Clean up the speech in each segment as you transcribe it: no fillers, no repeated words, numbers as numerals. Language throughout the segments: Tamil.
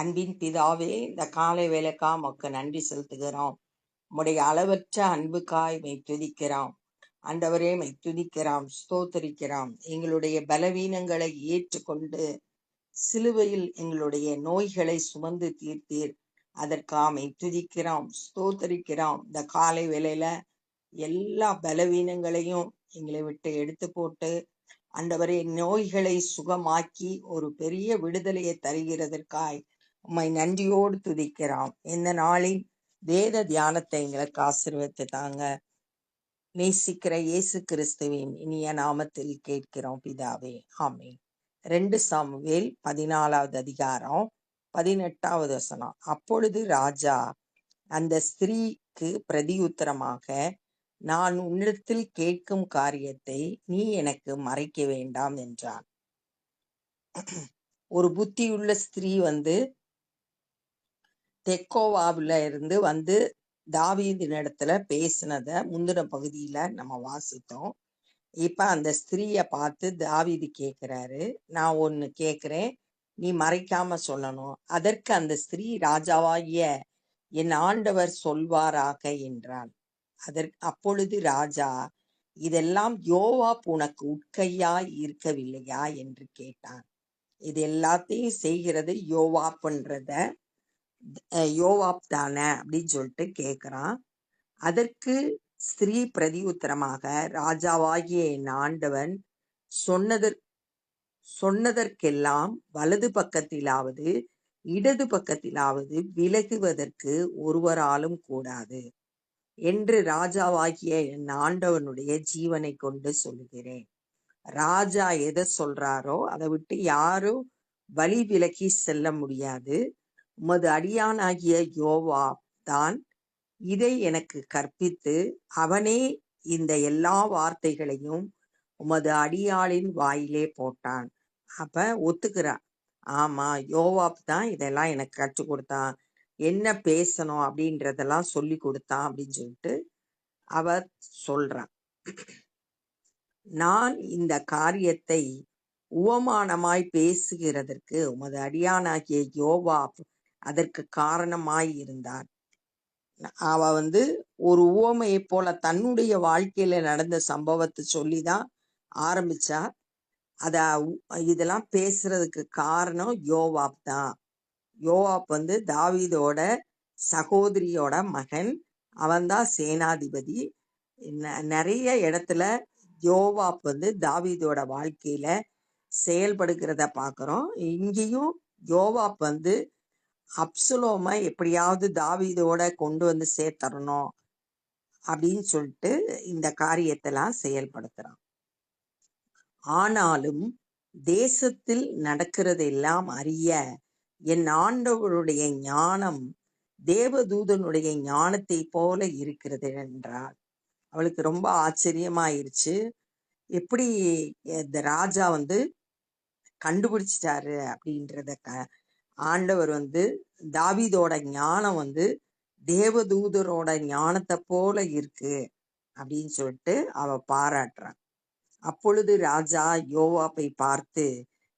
அன்பின் பிதாவே, இந்த காலை வேலைக்கா உமக்கு நன்றி செலுத்துகிறோம். உம்முடைய அளவற்ற அன்புக்காய் மெய் துதிக்கிறோம். ஆண்டவரே, மெய் துதிக்கிறோம், ஸ்தோத்தரிக்கிறோம். எங்களுடைய பலவீனங்களை ஏற்றுக்கொண்டு சிலுவையில் எங்களுடைய நோய்களை சுமந்து தீர்த்தீர். அதற்கா மெய் துதிக்கிறோம், ஸ்தோத்தரிக்கிறோம். இந்த காலை வேளையில எல்லா பலவீனங்களையும் எங்களை விட்டு எடுத்து போட்டு ஆண்டவரே, நோய்களை சுகமாக்கி ஒரு பெரிய விடுதலையை தருகிறதற்காய் உம்மை நன்றியோடு துதிக்கிறோம். இந்த நாளின் வேத தியானத்தை எங்களுக்கு ஆசீர்வதித்து தாங்க. நேசிக்கிற இயேசு கிறிஸ்துவின் இனிய நாமத்தில் கேட்கிறோம் பிதாவே, ஆமென். 2 சாமுவேல் 14வது அதிகாரம் 18வது வசனம். அப்பொழுது ராஜா அந்த ஸ்திரீக்கு பிரதியுத்தரமாக, நான் உன்னிடத்தில் கேட்கும் காரியத்தை நீ எனக்கு மறைக்க வேண்டாம் என்றான். ஒரு புத்தியுள்ள ஸ்திரீ தெக்கோவாவில இருந்து தாவீதின் இடத்துல பேசினத முந்தின பகுதியில நம்ம வாசித்தோம். இப்ப அந்த ஸ்திரீய பார்த்து தாவீது கேட்கிறாரு, நான் ஒன்னு கேட்கிறேன், நீ மறைக்காம சொல்லணும். அதற்கு அந்த ஸ்திரீ, ராஜாவாகிய என் ஆண்டவர் சொல்வாராக என்றான். அப்பொழுது ராஜா, இதெல்லாம் யோவாப் உனக்கு உட்கையாய் இருக்கவில்லையா என்று கேட்டான். இது எல்லாத்தையும் செய்கிறது யோவாப் தானே அப்படின்னு சொல்லிட்டு கேட்கிறான். அதற்கு ஸ்திரீ பிரதியுத்தரமாக, ராஜாவாகிய என் ஆண்டவன் சொன்னதற்கெல்லாம் வலது பக்கத்திலாவது இடது பக்கத்திலாவது விலகுவதற்கு ஒருவராலும் கூடாது என்று ராஜாவாகிய என் ஆண்டவனுடைய ஜீவனை கொண்டு சொல்லுகிறேன். ராஜா எதை சொல்றாரோ அதை விட்டு யாரும் வழி விலகி செல்ல முடியாது. உமது அடியானாகிய யோவாப் தான் இதை எனக்கு கற்பித்து அவனே இந்த எல்லா வார்த்தைகளையும் உமது அடியாளின் வாயிலே போட்டான். அப்ப ஒத்துக்கிறான், ஆமா யோவாப் தான் இதெல்லாம் எனக்கு கற்றுக் கொடுத்தான், என்ன பேசணும் அப்படின்றதெல்லாம் சொல்லி கொடுத்தான் அப்படின்னு சொல்லிட்டு அவர் சொல்றான். நான் இந்த காரியத்தை உவமானமாய் பேசுகிறதற்கு உமது அடியானாகிய யோவாப் அதற்கு காரணமாய் இருந்தார். அவ ஒரு உவமையை போல தன்னுடைய வாழ்க்கையில நடந்த சம்பவத்தை சொல்லிதான் ஆரம்பிச்சா. இதெல்லாம் பேசுறதுக்கு காரணம் யோவாப் தான். யோவாப் தாவீதோட சகோதரியோட மகன், அவன்தான் சேனாதிபதி. நிறைய இடத்துல யோவாப் தாவீதோட வாழ்க்கையில செயல்படுகிறத பாக்குறோம். இங்கேயும் யோவாப் அப்சலோமை எப்படியாவது தாவீதோட கொண்டு சேர்த்தரணும் அப்படின்னு சொல்லிட்டு இந்த காரியத்தெல்லாம் செயல்படுத்துறான். ஆனாலும் தேசத்தில் நடக்கிறதெல்லாம் அறிய என் ஆண்டவருடைய ஞானம் தேவதூதனுடைய ஞானத்தை போல இருக்கிறது என்றார். அவளுக்கு ரொம்ப ஆச்சரியமாயிருச்சு. எப்படி இந்த ராஜா கண்டுபிடிச்சிட்டாரு அப்படின்றத ஆண்டவர் தாவீதோட ஞானம் தேவதூதரோட ஞானத்தை போல இருக்கு அப்படின்னு சொல்லிட்டு அவ பாராட்டுறான். அப்பொழுது ராஜா யோவாப்பை பார்த்து,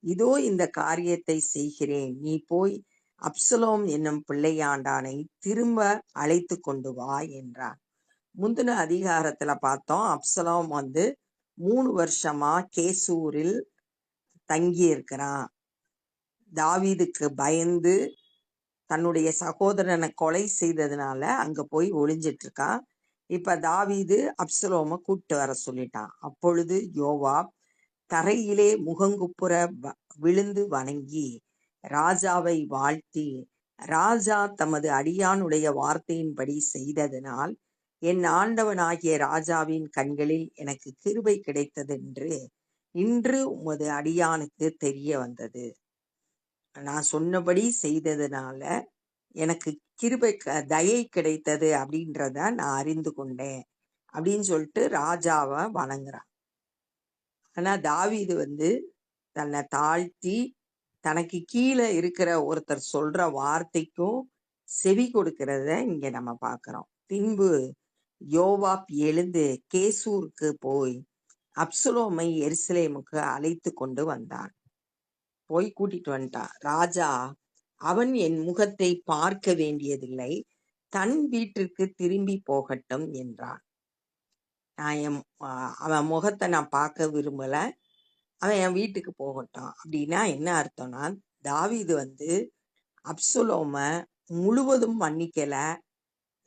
இதோ இந்த காரியத்தை செய்கிறேன், நீ போய் அப்சலோம் என்னும் பிள்ளையாண்டானை திரும்ப அழைத்து கொண்டு வா என்றான். முந்தின அதிகாரத்துல பார்த்தோம், அப்சலோம் 3 வருஷமா கேசூரில் தங்கி இருக்கிறான். தாவீதுக்கு பயந்து தன்னுடைய சகோதரனை கொலை செய்ததுனால அங்க போய் ஒளிஞ்சிட்டு இருக்கான். இப்ப தாவீது அப்சலோம கூப்பிட்டு வர சொல்லிட்டான். அப்பொழுது யோவாப் தரையிலே முகங்குப்புற விழுந்து வணங்கி ராஜாவை வாழ்த்தி, ராஜா தமது அடியானுடைய வார்த்தையின்படி செய்ததனால் என் ஆண்டவனாகிய ராஜாவின் கண்களில் எனக்கு கிருபை கிடைத்ததென்று இன்று உமது அடியானுக்கு தெரிய வந்தது. நான் சொன்னபடி செய்ததுனால எனக்கு கிருபை தயை கிடைத்தது அப்படின்றத நான் அறிந்து கொண்டேன் அப்படின்னு சொல்லிட்டு ராஜாவை வணங்குறான். ஆனா தாவீது தன்னை தாழ்த்தி தனக்கு கீழே இருக்கிற ஒருத்தர் சொல்ற வார்த்தைக்கும் செவி கொடுக்கிறத இங்க நம்ம பார்க்கிறோம். பின்பு யோவாப் எழுந்து கேசூருக்கு போய் அப்சலோமை எருசலேமுக்கு அழைத்து கொண்டு வந்தான். போய் கூட்டிட்டு வந்துட்டான். ராஜா அவன் என் முகத்தை பார்க்க வேண்டியதில்லை, தன் வீட்டிற்கு திரும்பி போகட்டும் என்றான். அவன் முகத்தை நான் பார்க்க விரும்பல, அவன் என் வீட்டுக்கு போகட்டும். அப்படின்னா என்ன அர்த்தம்னா, தாவீது அப்சலோம முழுவதும் மன்னிக்கல,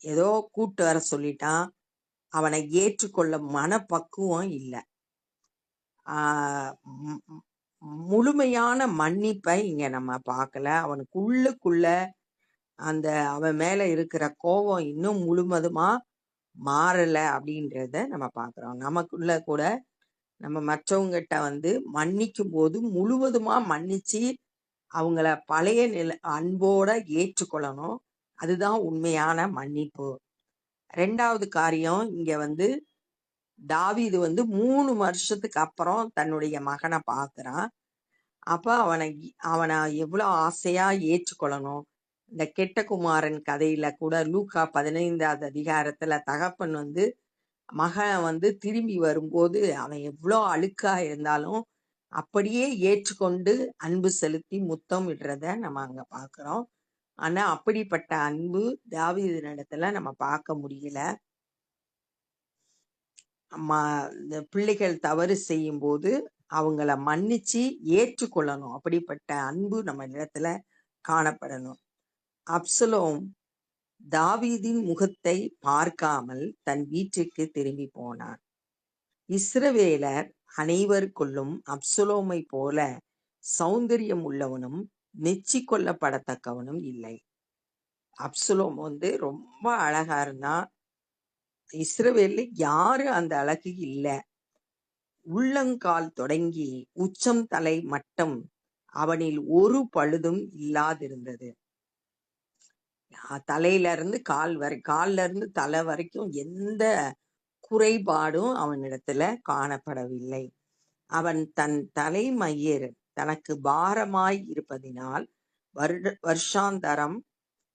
ஏதோ கூட்டு வர சொல்லிட்டான், அவனை ஏற்றுக்கொள்ள மனப்பக்குவம் இல்லை. முழுமையான மன்னிப்பை இங்க நம்ம பார்க்கல. அவனுக்குள்ளுக்குள்ள அவன் மேல இருக்கிற கோபம் இன்னும் முழுவதுமா மாறல அப்படின்றத நம்ம பார்க்கிறோம். நமக்குள்ள கூட நம்ம மற்றவங்கிட்ட மன்னிக்கும் போது முழுவதுமா மன்னிச்சு அவங்கள பழைய அன்போட ஏற்றுக்கொள்ளணும். அதுதான் உண்மையான மன்னிப்பு. 2வது காரியம், இங்க தாவீது 3 வருஷத்துக்கு அப்புறம் தன்னுடைய மகனை பார்க்கிறான். அப்ப அவனை எவ்வளவு ஆசையா ஏற்றுக்கொள்ளணும். இந்த கெட்ட குமாரன் கதையில கூட லூக்கா 15வது அதிகாரத்துல தகப்பன் மகன் திரும்பி வரும்போது அவன் எவ்வளோ அழுக்கா இருந்தாலும் அப்படியே ஏற்றுக்கொண்டு அன்பு செலுத்தி முத்தம் விடுறத நம்ம அங்க பார்க்கிறோம். ஆனா அப்படிப்பட்ட அன்பு தாவீதினிடத்துல நம்ம பார்க்க முடியல. இந்த பிள்ளைகள் தவறு செய்யும் போது அவங்கள மன்னிச்சு ஏற்றுக்கொள்ளணும். அப்படிப்பட்ட அன்பு நம்ம இடத்துல காணப்படணும். அப்சலோம் தாவீதின் முகத்தை பார்க்காமல் தன் வீட்டிற்கு திரும்பி போனான். இஸ்ரவேலர் அனைவருக்குள்ளும் அப்சலோமை போல சௌந்தரியம் உள்ளவனும் மெச்சிக்கொள்ளப்படத்தக்கவனும் இல்லை. அப்சலோம் ரொம்ப அழகா இருந்தான். இஸ்ரவேல்ல யாரு அந்த அழகு இல்ல. உள்ளங்கால் தொடங்கி உச்சம் தலை மட்டும் அவனில் ஒரு பழுதும் இல்லாதிருந்தது. தலையில இருந்து கால்ல இருந்து தலை வரைக்கும் எந்த குறைபாடும் அவனிடத்துல காணப்படவில்லை. அவன் தன் தலைமயிர் தனக்கு பாரமாய் இருப்பதினால் வருஷாந்தரம்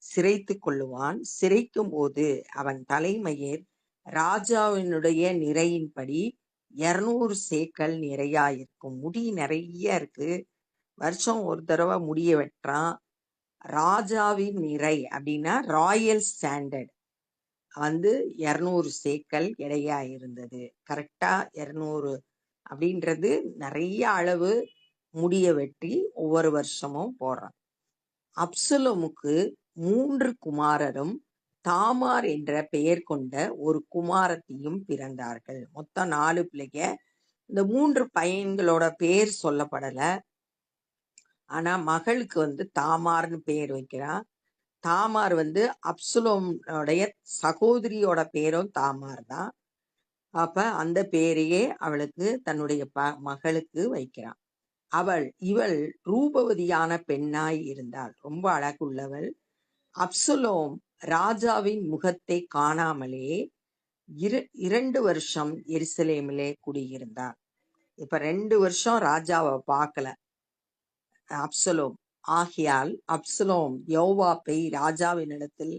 சிரைத்து கொள்ளுவான். சிரைக்கும் போது அவன் தலைமயிர் ராஜாவினுடைய நிறையின்படி 200 சேக்கல் நிறையாயிருக்கும். முடி நிறைய இருக்கு, வருஷம் ஒரு தடவை முடிய வெட்டுறான். ராஜாவின் நிறை அப்படின்னா ராயல் ஸ்டாண்டர்ட் 200 சேக்கல் எடையா இருந்தது. கரெக்டா 200 அப்படின்றது நிறைய அளவு முடிய வெட்டி ஒவ்வொரு வருஷமும் போடுறான். அப்சலோமுக்கு 3 குமாரரும் தாமார் என்ற பெயர் கொண்ட ஒரு குமாரத்தியும் பிறந்தார்கள். மொத்தம் 4 பிள்ளைங்க. இந்த 3 பையன்களோட பேர் சொல்லப்படல. ஆனா மகளுக்கு தாமார்னு பேர் வைக்கிறான். தாமார் அப்சலோமுடைய சகோதரியோட பேரும் தாமார் தான். அப்ப அந்த பேரையே அவளுக்கு தன்னுடைய மகளுக்கு வைக்கிறான். இவள் ரூபவதியான பெண்ணாய் இருந்தாள், ரொம்ப அழகுள்ளவள். அப்சலோம் ராஜாவின் முகத்தை காணாமலே 2 வருஷம் எருசலேமிலே குடியிருந்தார். இப்ப 2 வருஷம் ராஜாவை பார்க்கல அப்சலோம். ஆகையால் அப்சலோம் யோவாப்பை ராஜாவினிடத்தில்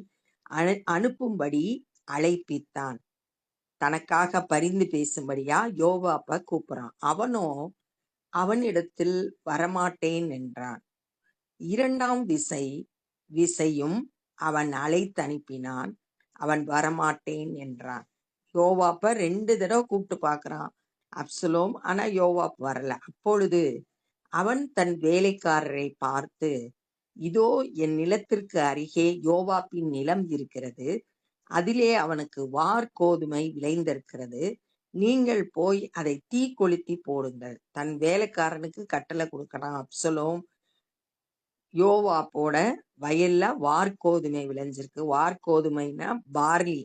அனுப்பும்படி அழைப்பித்தான். தனக்காக பரிந்து பேசும்படியா யோவாப்ப கூப்பிடுறான். அவனோ அவனிடத்தில் வரமாட்டேன் என்றான். 2ஆம் விசையும் அவன் அழைத்து அனுப்பினான். அவன் வரமாட்டேன் என்றான். யோவாப்ப 2 தடவை கூப்பிட்டு பார்க்கிறான் அப்சலோம். ஆனா யோவாப் வரல. அப்பொழுது அவன் தன் வேலைக்காரரை பார்த்து, இதோ என் நிலத்திற்கு அருகே யோவாப்பின் நிலம் இருக்கிறது, அதிலே அவனுக்கு வார்கோதுமை விளைந்திருக்கிறது, நீங்கள் போய் அதை தீ கொளுத்தி போடுங்கள். தன் வேலைக்காரனுக்கு கட்டளை கொடுக்கறான் அப்சலோம். யோவாப்போட வயல்ல வார்கோதுமை விளைஞ்சிருக்கு. வார்கோதுமைனா பார்லி.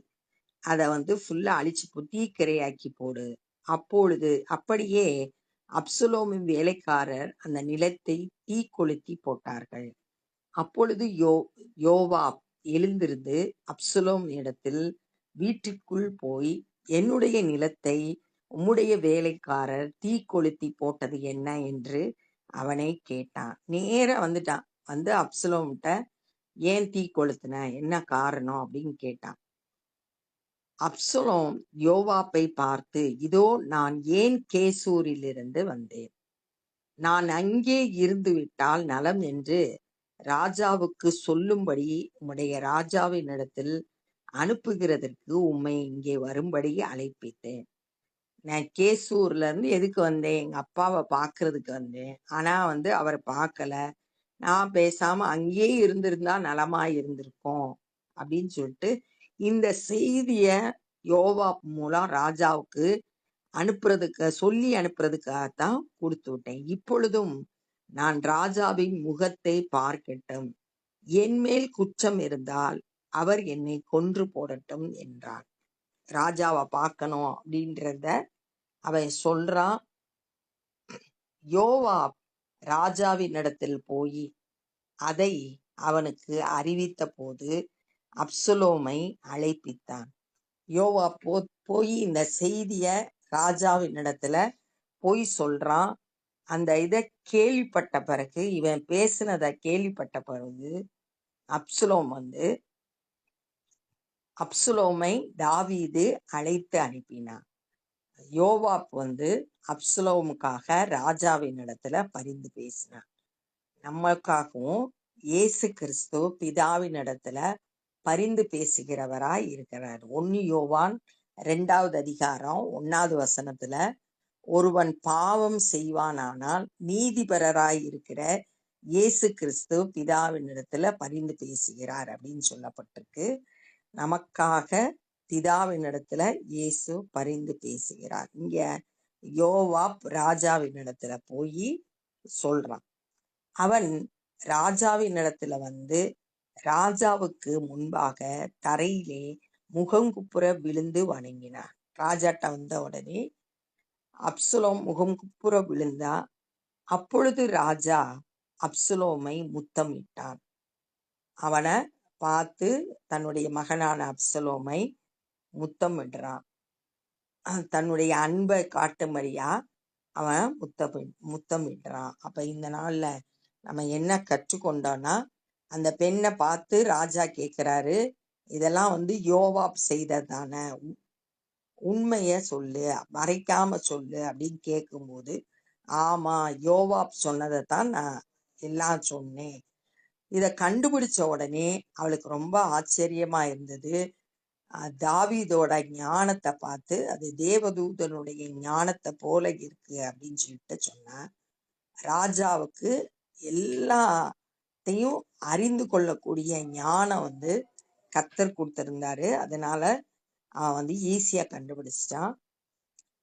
அதை ஃபுல்லா அழிச்சு தீக்கிரையாக்கி போடு. அப்படியே அப்சலோமின் வேலைக்காரர் அந்த நிலத்தை தீ கொளுத்தி போட்டார்கள். அப்பொழுது யோவாப் எழுந்திருந்து அப்சலோம் இடத்தில் வீட்டிற்குள் போய், என்னுடைய நிலத்தை உம்முடைய வேலைக்காரர் தீ கொளுத்தி போட்டது என்ன என்று அவனை கேட்டான். நேரா வந்துட்டான். அப்சலோம்கிட்ட ஏன் தீ கொளுத்தின, என்ன காரணம் அப்படின்னு கேட்டான். அப்சலோம் யோவாப்பை பார்த்து, இதோ நான் ஏன் கேசூரிலிருந்து வந்தேன், நான் அங்கே இருந்து விட்டால் நலம் என்று ராஜாவுக்கு சொல்லும்படி உம்முடைய ராஜாவினிடத்தில் அனுப்புகிறதற்கு உம்மை இங்கே வரும்படி அழைப்பித்தேன். நான் கேசூர்ல இருந்து எதுக்கு வந்தேன்? எங்க அப்பாவை பார்க்கறதுக்கு வந்தேன். ஆனா அவரை பார்க்கல. நான் பேசாம அங்கேயே இருந்திருந்தா நலமா இருந்திருக்கும் அப்படின்னு சொல்லிட்டு இந்த செய்திய யோவாப் மூலம் ராஜாவுக்கு சொல்லி அனுப்புறதுக்காகத்தான் கொடுத்து விட்டேன். இப்பொழுதும் நான் ராஜாவின் முகத்தை பார்க்கட்டும், என் மேல் குற்றம் இருந்தால் அவர் என்னை கொன்று போடட்டும் என்றான். ராஜாவை பார்க்கணும் அப்படின்றத அவன் சொல்றான். யோவாப் ராஜாவினிடத்தில் போய் அதை அவனுக்கு அறிவித்த போது அப்சலோமை அழைப்பித்தான். யோவாப் போய் இந்த செய்திய ராஜாவினிடத்துல போய் சொல்றான். அந்த இதை கேள்விப்பட்ட பிறகு, இவன் பேசினதை கேள்விப்பட்ட பிறகு அப்சலோமை தாவீது அழைத்து அனுப்பினான். யோவாப் அப்சலோமுக்காக ராஜாவின் இடத்துல பரிந்து பேசினான். நமக்காகவும் இயேசு கிறிஸ்து பிதாவின் இடத்துல பரிந்து பேசுகிறவராய் இருக்கிறார். 1 யோவான் 2வது அதிகாரம் 1வது வசனத்துல, ஒருவன் பாவம் செய்வானானால் நீதிபரராய் இருக்கிற இயேசு கிறிஸ்து பிதாவின் இடத்துல பரிந்து பேசுகிறார் அப்படின்னு சொல்லப்பட்டிருக்கு. நமக்காக பிதாவின் இடத்துல இயேசு பரிந்து பேசுகிறார். இங்க யோவாப் ராஜாவின் இடத்துல போய் சொல்றான். அவன் ராஜாவின் இடத்துல ராஜாவுக்கு முன்பாக தரையிலே முகங்குப்புற விழுந்து வணங்கினான். ராஜாட்ட வந்த உடனே அப்சலோம் முகங்குப்புற விழுந்தா. அப்பொழுது ராஜா அப்சலோமை முத்தமிட்டான். அவனை பார்த்து தன்னுடைய மகனான அப்சலோமை முத்தமிடுறான். தன்னுடைய அன்பை காட்டும்படியா அவன் முத்தமிடுறான். அப்ப இந்த நாள்ல நம்ம என்ன கற்றுக்கொண்டோம்னா, அந்த பெண்ணை பார்த்து ராஜா கேட்கிறாரு, இதெல்லாம் யோவாப் செய்ததானே, உண்மைய சொல்லு, மறைக்காம சொல்லு அப்படின்னு கேட்கும்போது, ஆமா யோவாப் சொன்னதைத்தான் நான் எல்லாம் சொன்னேன். இத கண்டுபிடிச்ச உடனே அவளுக்கு ரொம்ப ஆச்சரியமா இருந்தது. தாவீதோட ஞானத்தை பார்த்து, அது தேவதூதனுடைய ஞானத்தை போல இருக்கு அப்படின்னு சொல்லிட்டு சொன்னா. ராஜாவுக்கு எல்லாத்தையும் அறிந்து கொள்ளக்கூடிய ஞானம் கர்த்தர் கொடுத்திருந்தாரு. அதனால அவன் ஈஸியா கண்டுபிடிச்சிட்டான்.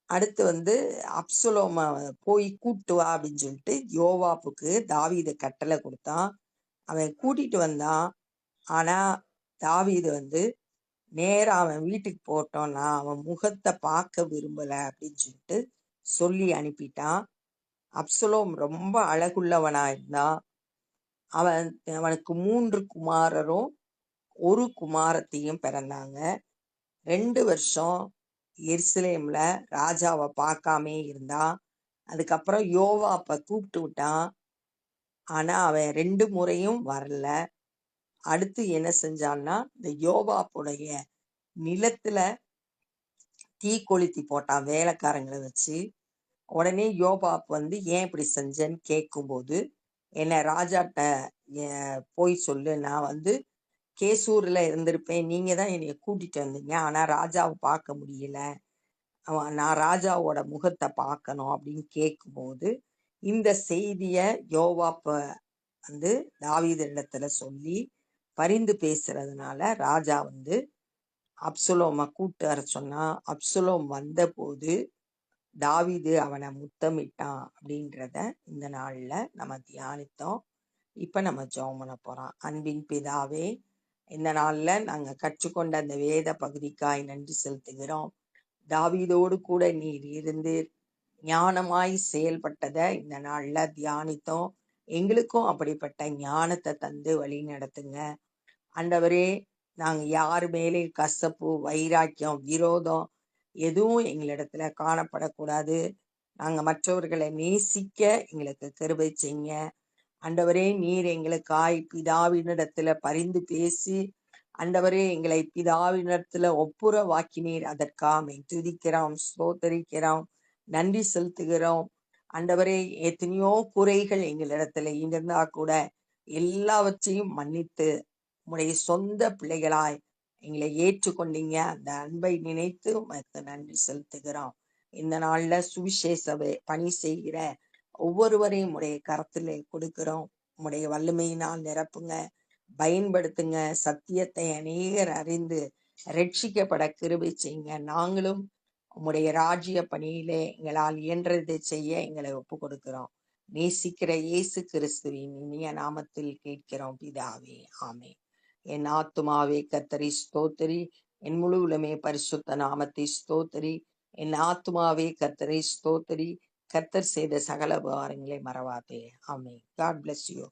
அடுத்து அப்சலோம போய் கூட்டு வா அப்படின்னு சொல்லிட்டு யோவாப்புக்கு தாவீது கட்டளை கொடுத்தான். அவன் கூட்டிட்டு வந்தான். ஆனா தாவீது நேரா அவன் வீட்டுக்கு போட்டோம், நான் அவன் முகத்தை பார்க்க விரும்பல அப்படின்னு சொல்லிட்டு சொல்லி அனுப்பிட்டான். அப்சலோம் ரொம்ப அழகுள்ளவனா இருந்தான். அவனுக்கு 3 குமாரரும் 1 குமாரத்தையும் பிறந்தாங்க. 2 வருஷம் எருசலேம்ல ராஜாவை பார்க்காமே இருந்தான். அதுக்கப்புறம் யோவாப்ப கூப்பிட்டு விட்டான். ஆனா அவன் 2 முறையும் வரல. அடுத்து என்ன செஞ்சான்னா, இந்த யோவாப்புடைய நிலத்துல தீ கொளுத்தி போட்டான் வேலைக்காரங்களை வச்சு. உடனே யோவாப் ஏன் இப்படி செஞ்சேன்னு கேட்கும்போது, என்னை ராஜாட்ட போய் சொல்லு, நான் கேசூர்ல இருந்திருப்பேன், நீங்க தான் என்னைய கூட்டிட்டு வந்தீங்க, ஆனா ராஜாவை பார்க்க முடியல, நான் ராஜாவோட முகத்தை பார்க்கணும் அப்படின்னு கேட்கும்போது, இந்த செய்திய யோவாப்ப தாவீது இடத்துல சொல்லி பரிந்து பேசுறதுனால ராஜா அப்சலோமை கூட்டு வர சொன்னா. அப்சலோம் வந்த போது தாவீது அவனை முத்தமிட்டான் அப்படின்றத இந்த நாள்ல நம்ம தியானித்தோம். இப்ப நம்ம ஜெபம் பண்ண போறோம். அன்பின் பிதாவே, இந்த நாள்ல நாங்க கற்றுக்கொண்ட அந்த வேத பகுதிக்காய் நன்றி செலுத்துகிறோம். தாவீதோடு கூட நீர் இருந்து ஞானமாய் செயல்பட்டத இந்த நாள்ல தியானித்தோம். எங்களுக்கும் அப்படிப்பட்ட ஞானத்தை தந்து வழி நடத்துங்க ஆண்டவரே. நாங்க யாரு மேலே கசப்பு, வைராக்கியம், விரோதம் எதுவும் எங்களிடத்துல காணப்படக்கூடாது. நாங்க மற்றவர்களை நேசிக்க எங்களுக்கு கிருபை செய்யுங்க ஆண்டவரே. நீர் எங்களுக்காய் பிதாவினிடத்துல பரிந்து பேசி ஆண்டவரே எங்களை பிதாவினிடத்துல ஒப்புரவாக்கினீர். அதற்காக துதிக்கிறோம், ஸ்தோத்தரிக்கிறோம், நன்றி செலுத்துகிறோம் ஆண்டவரே. எத்தனையோ குறைகள் எங்களிடத்துல இருந்தா கூட எல்லாவற்றையும் மன்னித்து உம்முடைய சொந்த பிள்ளைகளாய் எங்களை ஏற்றுக்கொண்டீங்க. அந்த அன்பை நினைத்து உமக்கு நன்றி செலுத்துகிறோம். இந்த நாள்ல சுவிசேஷ பணி செய்கிற ஒவ்வொருவரையும் உடைய கரத்திலே கொடுக்கிறோம். உம்முடைய வல்லமையினால் நிரப்புங்க, பயன்படுத்துங்க. சத்தியத்தை அநேகர் அறிந்து ரட்சிக்கப்பட கிருபை செய்யுங்க. நாங்களும் உம்முடைய ராஜ்ய பணியிலே எங்களால் இயன்றதை செய்ய எங்களை ஒப்பு கொடுக்கிறோம். நேசிக்கிற இயேசு கிறிஸ்துவின் இனிய நாமத்தில் கேட்கிறோம் பிதாவே, ஆமென். என் ஆத்துமாவே கர்த்தரை ஸ்தோத்திரி, என் முழு உலமே பரிசுத்த நாமத்தை ஸ்தோத்திரி. என் ஆத்துமாவே கர்த்தரை ஸ்தோத்திரி, கர்த்தர் செய்த சகல உபகாரங்களை மறவாதே. ஆமென். God bless you.